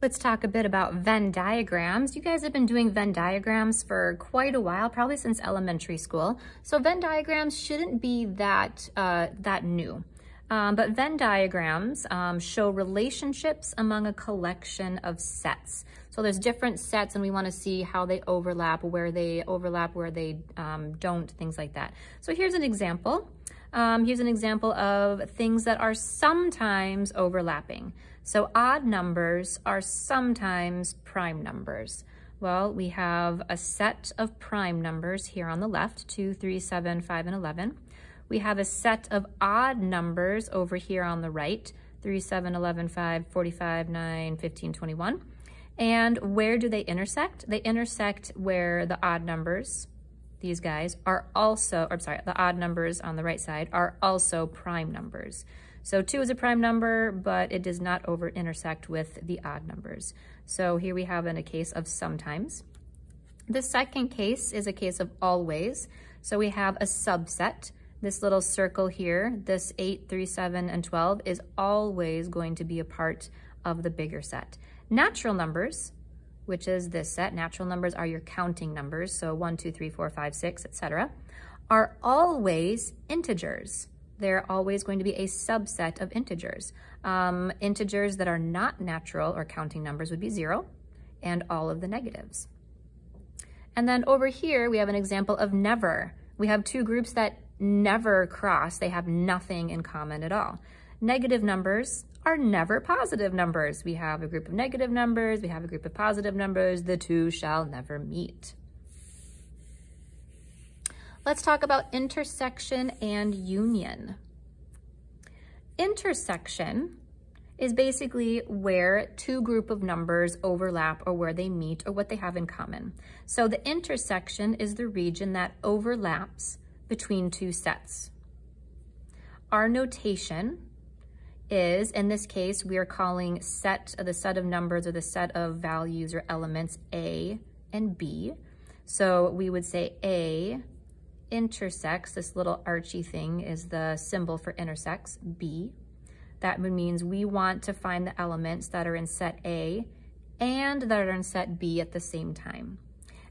Let's talk a bit about Venn diagrams. You guys have been doing Venn diagrams for quite a while, probably since elementary school. So Venn diagrams shouldn't be that new. But Venn diagrams show relationships among a collection of sets. So there's different sets and we want to see how they overlap, where they don't, things like that. So here's an example. Here's an example of things that are sometimes overlapping. So odd numbers are sometimes prime numbers. Well, we have a set of prime numbers here on the left, 2, 3, 7, 5, and 11. We have a set of odd numbers over here on the right, 3, 7, 11, 5, 45, 9, 15, 21. And where do they intersect? They intersect where the odd numbers, these guys, are also, the odd numbers on the right side are also prime numbers. So 2 is a prime number, but it does not intersect with the odd numbers. So here we have a case of sometimes. The second case is a case of always. So we have a subset. This little circle here, this 8, 3, 7, and 12 is always going to be a part of the bigger set. Natural numbers, which is this set, natural numbers are your counting numbers, so 1, 2, 3, 4, 5, 6, etc., are always integers. They're always going to be a subset of integers. Integers that are not natural or counting numbers would be 0 and all of the negatives. And then over here, we have an example of never. We have two groups that never cross. They have nothing in common at all. Negative numbers are never positive numbers. We have a group of negative numbers. We have a group of positive numbers. The two shall never meet. Let's talk about intersection and union. Intersection is basically where two groups of numbers overlap or where they meet or what they have in common. So the intersection is the region that overlaps between two sets. Our notation is, in this case, we are calling the set of numbers or the set of values or elements A and B. So we would say A intersects, this little archy thing is the symbol for intersects, B. That means we want to find the elements that are in set A and that are in set B at the same time.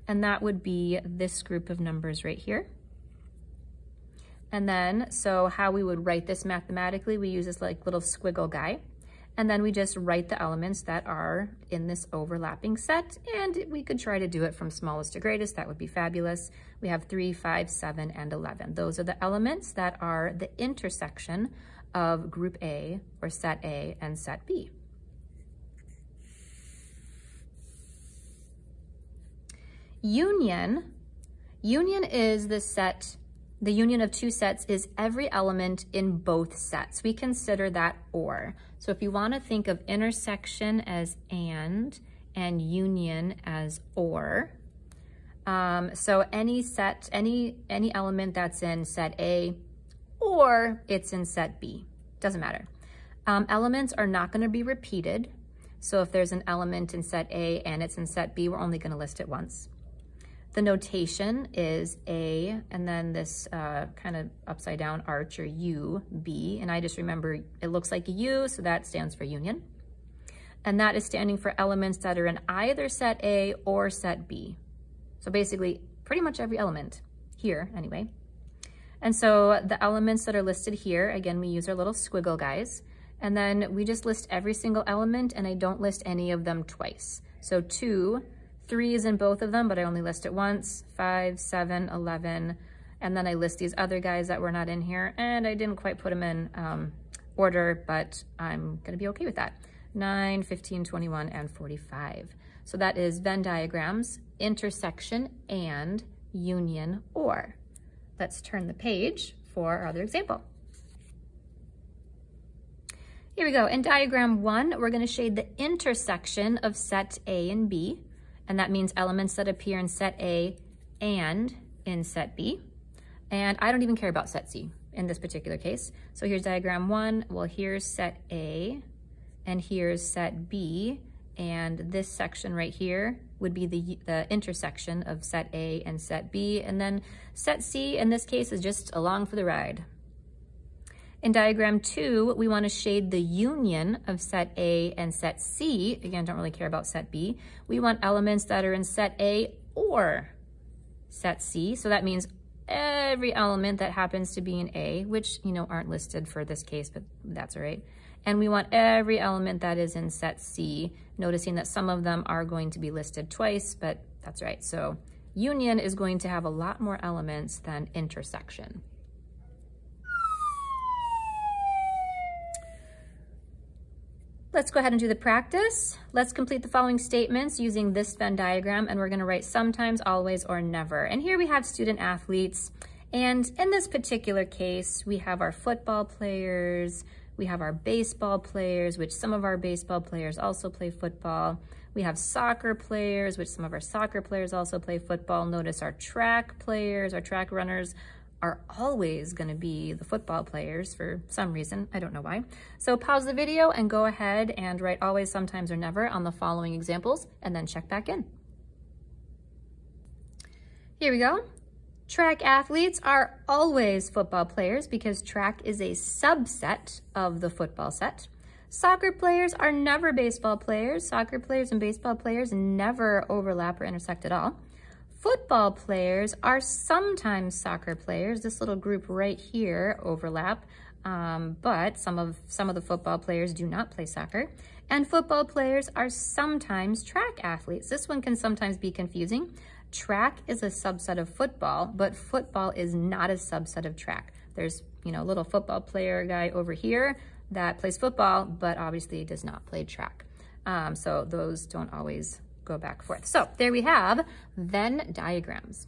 And that would be this group of numbers right here. And then, so how we would write this mathematically, we use this like little squiggle guy. And then we just write the elements that are in this overlapping set. And we could try to do it from smallest to greatest. That would be fabulous. We have 3, 5, 7, and 11. Those are the elements that are the intersection of group A or set A and set B. Union is the set. The union of two sets is every element in both sets. We consider that OR. So if you want to think of intersection as and union as OR, so any element that's in set A or it's in set B, doesn't matter. Elements are not going to be repeated. So if there's an element in set A and it's in set B, we're only going to list it once. The notation is A, and then this kind of upside down arch or U, B, and I just remember it looks like a U, so that stands for union. And that is standing for elements that are in either set A or set B. So basically, pretty much every element here, anyway. And so the elements that are listed here, again, we use our little squiggle guys, and then we just list every single element, and I don't list any of them twice. So 2, 3 is in both of them, but I only list it once, 5, 7, 11, and then I list these other guys that were not in here, and I didn't quite put them in order, but I'm gonna be okay with that. 9, 15, 21, and 45. So that is Venn diagrams, intersection, and union, or. Let's turn the page for our other example. Here we go. In diagram 1, we're gonna shade the intersection of set A and B. And that means elements that appear in set A and in set B. And I don't even care about set C in this particular case. So here's diagram 1. Well, here's set A and here's set B. And this section right here would be the intersection of set A and set B. And then set C in this case is just along for the ride. In diagram 2, we want to shade the union of set A and set C. Again, don't really care about set B. We want elements that are in set A or set C. So that means every element that happens to be in A, which, you know, aren't listed for this case, but that's all right. And we want every element that is in set C, noticing that some of them are going to be listed twice, but that's right. So union is going to have a lot more elements than intersection. Let's go ahead and do the practice. Let's complete the following statements using this Venn diagram, and we're going to write sometimes, always, or never. And here we have student athletes, and in this particular case, we have our football players, we have our baseball players, which some of our baseball players also play football. We have soccer players, which some of our soccer players also play football. Notice our track players, our track runners, are always going to be the football players for some reason. I don't know why. So pause the video and go ahead and write always, sometimes, or never on the following examples, and then check back in. Here we go. Track athletes are always football players because track is a subset of the football set. Soccer players are never baseball players. Soccer players and baseball players never overlap or intersect at all. Football players are sometimes soccer players. This little group right here overlap, but some of the football players do not play soccer. And football players are sometimes track athletes. This one can sometimes be confusing. Track is a subset of football, but football is not a subset of track. There's, you know, a little football player guy over here that plays football, but obviously does not play track. So those don't always go back and forth. So there we have Venn diagrams.